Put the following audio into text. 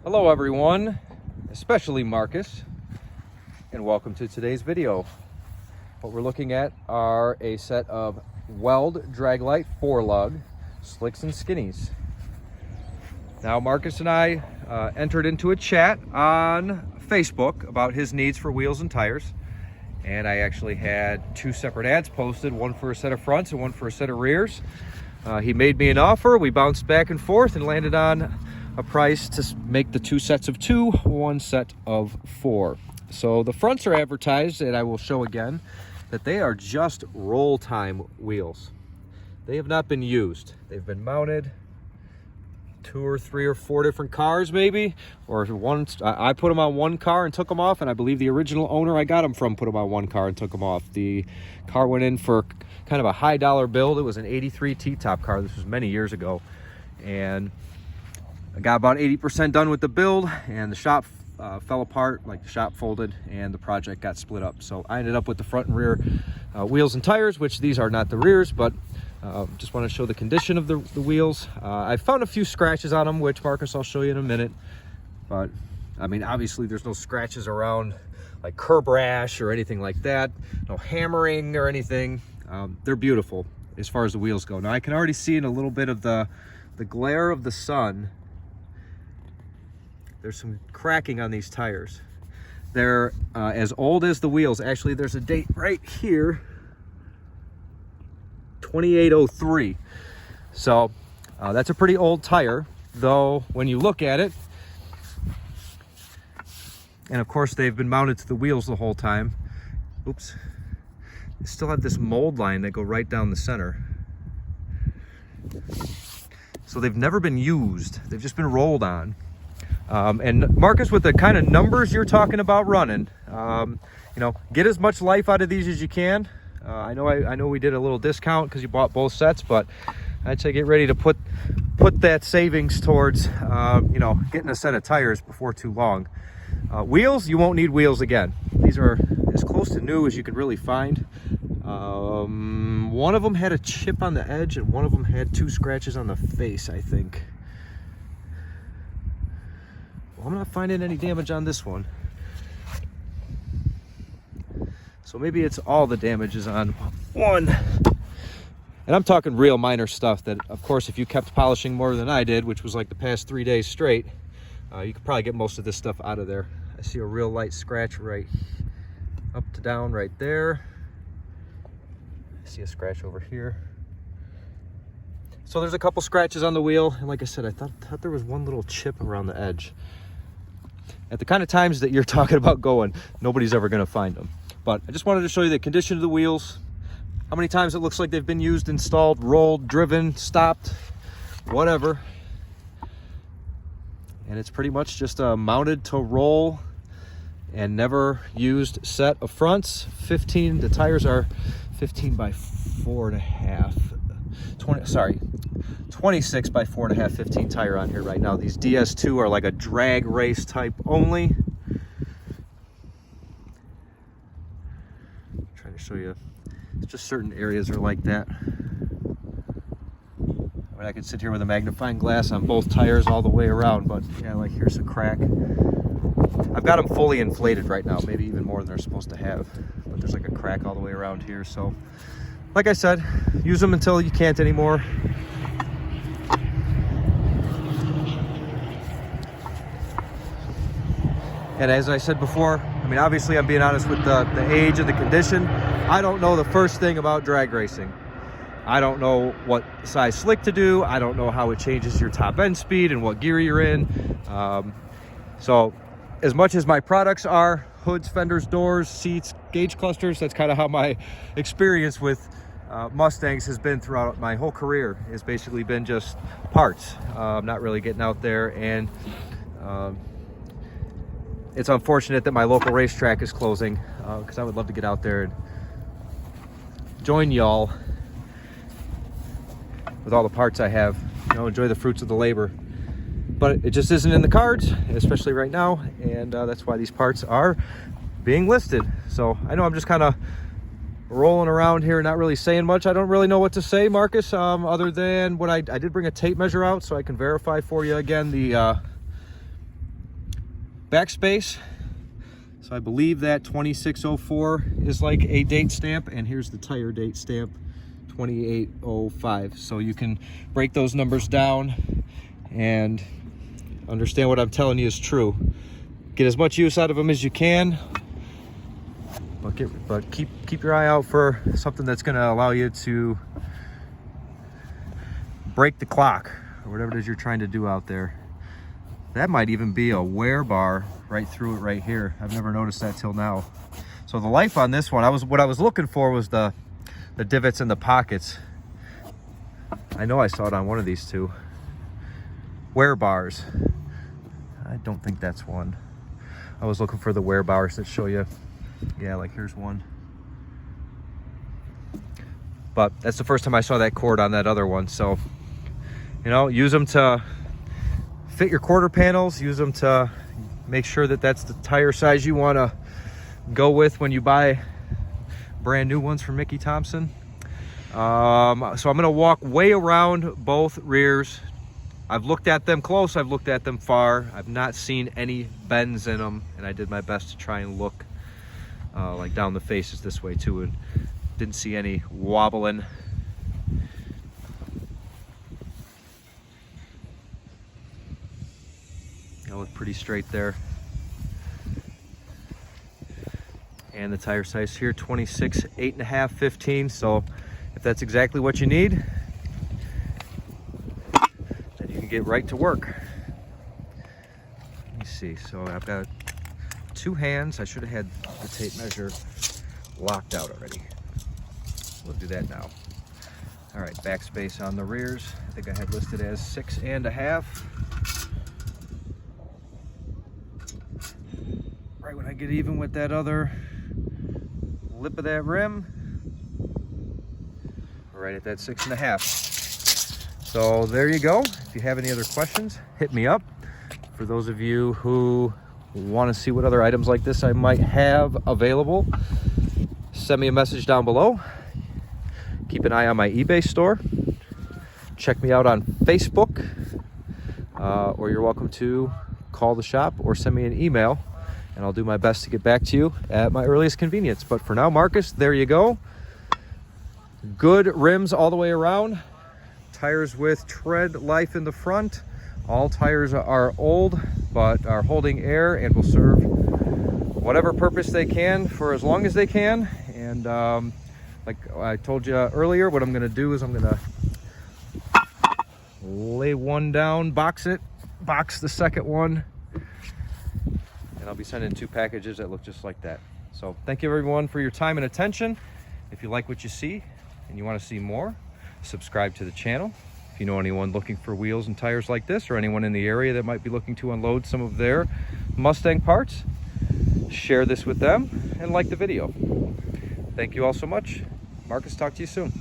Hello everyone, especially Marcus, and welcome to today's video. What we're looking at are a set of Weld Draglite 4-lug slicks and skinnies. Now Marcus and I entered into a chat on Facebook about his needs for wheels and tires, and I actually had two separate ads posted, one for a set of fronts and one for a set of rears. He made me an offer, we bounced back and forth and landed on a price to make the two sets of two, one set of four. So the fronts are advertised, and I will show again that they are just roll time wheels. They have not been used. They've been mounted two or three or four different cars maybe, or one. I put them on one car and took them off, and I believe the original owner I got them from put them on one car and took them off. The car went in for kind of a high dollar build. It was an 83 T-top car. This was many years ago, and I got about 80% done with the build, and the shop fell apart, like the shop folded, and the project got split up. So I ended up with the front and rear wheels and tires, which these are not the rears, but just want to show the condition of the wheels. I found a few scratches on them, which Marcus, I'll show you in a minute. But I mean, obviously there's no scratches around like curb rash or anything like that, no hammering or anything. They're beautiful as far as the wheels go. Now I can already see in a little bit of the glare of the sun, there's some cracking on these tires. They're as old as the wheels. Actually, there's a date right here, 2803. So that's a pretty old tire, though when you look at it, and of course they've been mounted to the wheels the whole time. Oops. They still have this mold line that go right down the center. So they've never been used. They've just been rolled on. And Marcus, with the kind of numbers you're talking about running, you know, get as much life out of these as you can. I know we did a little discount because you bought both sets, but I'd say get ready to put that savings towards you know, getting a set of tires before too long. Wheels, you won't need wheels again. These are as close to new as you could really find. One of them had a chip on the edge, and one of them had two scratches on the face, I think. I'm not finding any damage on this one. So maybe it's all the damage is on one. And I'm talking real minor stuff that, of course, if you kept polishing more than I did, which was like the past 3 days straight, you could probably get most of this stuff out of there. I see a real light scratch right up to down right there. I see a scratch over here. So there's a couple scratches on the wheel. And like I said, I thought there was one little chip around the edge. At the kind of times that you're talking about going, nobody's ever going to find them. But I just wanted to show you the condition of the wheels, how many times it looks like they've been used, installed, rolled, driven, stopped, whatever. And it's pretty much just a mounted to roll and never used set of fronts. The tires are 15 by 4.5. 26 by 4.5, 15 tire on here right now. These DS2 are like a drag race type only. I'm trying to show you, it's just certain areas are like that. I mean, I could sit here with a magnifying glass on both tires all the way around, but yeah, like here's a crack. I've got them fully inflated right now, maybe even more than they're supposed to have, but there's like a crack all the way around here. So like I said, use them until you can't anymore. And as I said before, I mean, obviously I'm being honest with the age and the condition. I don't know the first thing about drag racing. I don't know what size slick to do. I don't know how it changes your top end speed and what gear you're in. So as much as my products are hoods, fenders, doors, seats, gauge clusters, that's kind of how my experience with Mustangs has been throughout my whole career. It's basically been just parts. I'm not really getting out there, and it's unfortunate that my local racetrack is closing, because I would love to get out there and join y'all with all the parts I have, you know, enjoy the fruits of the labor. But it just isn't in the cards, especially right now, and that's why these parts are being listed. So I know I'm just kind of rolling around here, not really saying much. I don't really know what to say, Marcus, other than what I did bring a tape measure out so I can verify for you again the backspace. So I believe that 2604 is like a date stamp, and here's the tire date stamp, 2805. So you can break those numbers down and understand what I'm telling you is true. Get as much use out of them as you can, but keep your eye out for something that's going to allow you to break the clock or whatever it is you're trying to do out there. That might even be a wear bar right through it right here. I've never noticed that till now. So the life on this one, what I was looking for was the divots in the pockets. I know I saw it on one of these two. Wear bars. I don't think that's one. I was looking for the wear bars that show you. Yeah, like here's one. But that's the first time I saw that cord on that other one. So, you know, use them to fit your quarter panels, use them to make sure that that's the tire size you want to go with when you buy brand new ones from Mickey Thompson. So I'm going to walk way around both rears. I've looked at them close, I've looked at them far. I've not seen any bends in them, and I did my best to try and look like down the faces this way too, and didn't see any wobbling. Look pretty straight there. And the tire size here, 26, 8.5, 15. So if that's exactly what you need, then you can get right to work. Let me see. So I've got two hands. I should have had the tape measure locked out already. We'll do that now. All right, backspace on the rears. I think I had listed as 6.5. Right when I get even with that other lip of that rim, right at that 6.5. So there you go. If you have any other questions, hit me up. For those of you who want to see what other items like this I might have available, send me a message down below. Keep an eye on my eBay store. Check me out on Facebook, or you're welcome to call the shop or send me an email, and I'll do my best to get back to you at my earliest convenience. But for now, Marcus, there you go. Good rims all the way around. Tires with tread life in the front. All tires are old, but are holding air and will serve whatever purpose they can for as long as they can. And like I told you earlier, what I'm gonna do is I'm gonna lay one down, box the second one, and I'll be sending 2 packages that look just like that. So thank you everyone for your time and attention. If you like what you see and you want to see more, subscribe to the channel. If you know anyone looking for wheels and tires like this, or anyone in the area that might be looking to unload some of their Mustang parts, share this with them and like the video. Thank you all so much. Marcus, talk to you soon.